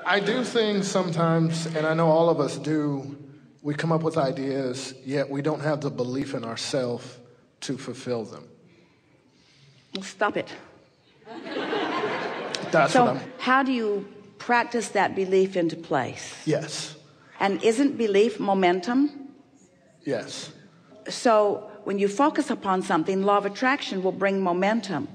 I do things sometimes, and I know all of us do. We come up with ideas, yet we don't have the belief in ourselves to fulfill them. Well, stop it. That's So what I'm... how do you practice that belief into place? Yes. And isn't belief momentum? Yes. So when you focus upon something, law of attraction will bring momentum.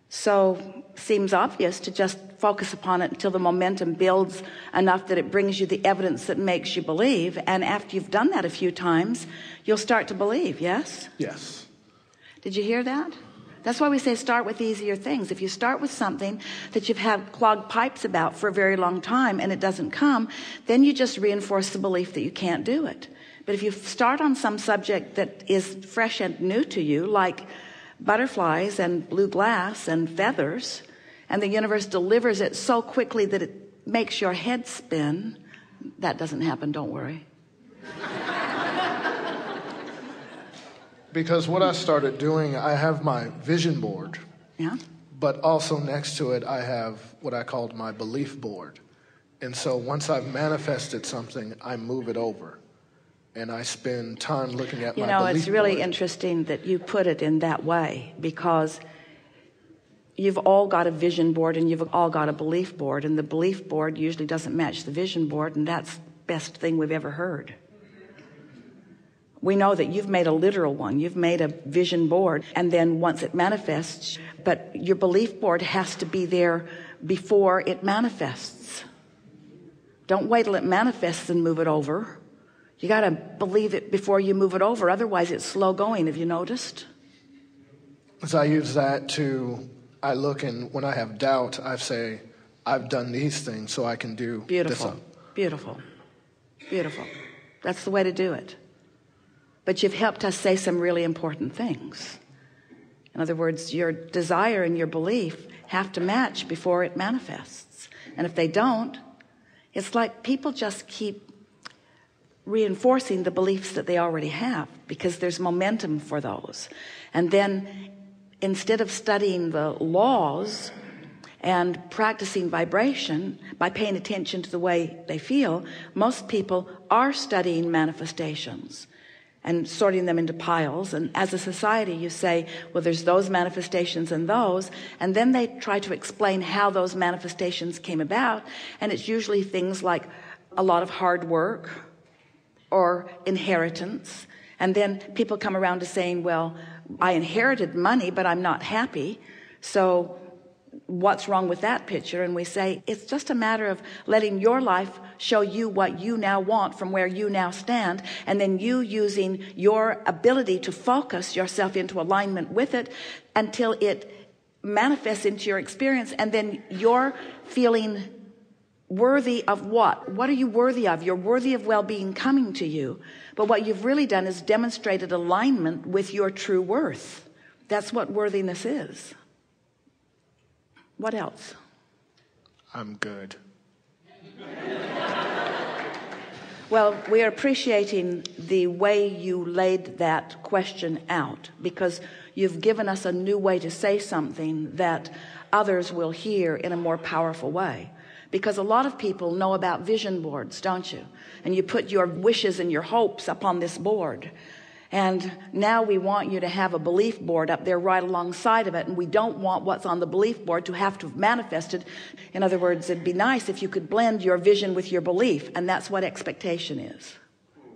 So seems obvious to just focus upon it until the momentum builds enough that it brings you the evidence that makes you believe. And after you've done that a few times, you'll start to believe. Yes? Yes. Did you hear that? That's why we say start with easier things. If you start with something that you've had clogged pipes about for a very long time and it doesn't come, then you just reinforce the belief that you can't do it. But if you start on some subject that is fresh and new to you, like butterflies and blue glass and feathers, and the universe delivers it so quickly that it makes your head spin, that doesn't happen, don't worry. Because what I started doing, I have my vision board. Yeah. But also next to it, I have what I called my belief board. And so once I've manifested something, I move it over. And I spend time looking at my belief board. It's really interesting that you put it in that way, because you've all got a vision board and you've all got a belief board. And the belief board usually doesn't match the vision board, and that's the best thing we've ever heard. We know that you've made a literal one. You've made a vision board, and then once it manifests, but your belief board has to be there before it manifests. Don't wait till it manifests and move it over. You got to believe it before you move it over. Otherwise, it's slow going. Have you noticed? So I use that I look, and when I have doubt, I say, I've done these things, so I can do Beautiful. this. Beautiful. Beautiful. That's the way to do it. But you've helped us say some really important things. In other words, your desire and your belief have to match before it manifests. And if they don't, it's like people just keep reinforcing the beliefs that they already have, because there's momentum for those. And then instead of studying the laws and practicing vibration by paying attention to the way they feel, most people are studying manifestations and sorting them into piles. And as a society, you say, well, there's those manifestations and those, and then they try to explain how those manifestations came about. And it's usually things like a lot of hard work or inheritance. And then people come around to saying, well, I inherited money, but I'm not happy. So what's wrong with that picture? And we say, it's just a matter of letting your life show you what you now want from where you now stand, and then you using your ability to focus yourself into alignment with it until it manifests into your experience. And then you're feeling worthy of what? What are you worthy of? You're worthy of well-being coming to you. But what you've really done is demonstrated alignment with your true worth. That's what worthiness is. What else? I'm good. Well, we are appreciating the way you laid that question out, because you've given us a new way to say something that others will hear in a more powerful way. Because a lot of people know about vision boards, don't you? And you put your wishes and your hopes up on this board. And now we want you to have a belief board up there right alongside of it. And we don't want what's on the belief board to have to have manifested. In other words, it'd be nice if you could blend your vision with your belief. And that's what expectation is.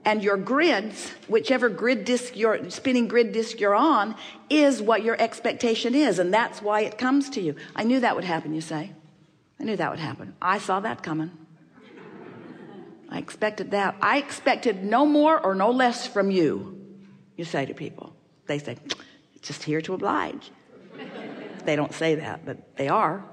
And your grids, whichever grid disc spinning grid disc you're on, is what your expectation is. And that's why it comes to you. I knew that would happen, you say. I knew that would happen. I saw that coming. I expected that. I expected no more or no less from you. You say to people, they say, just here to oblige. They don't say that, but they are.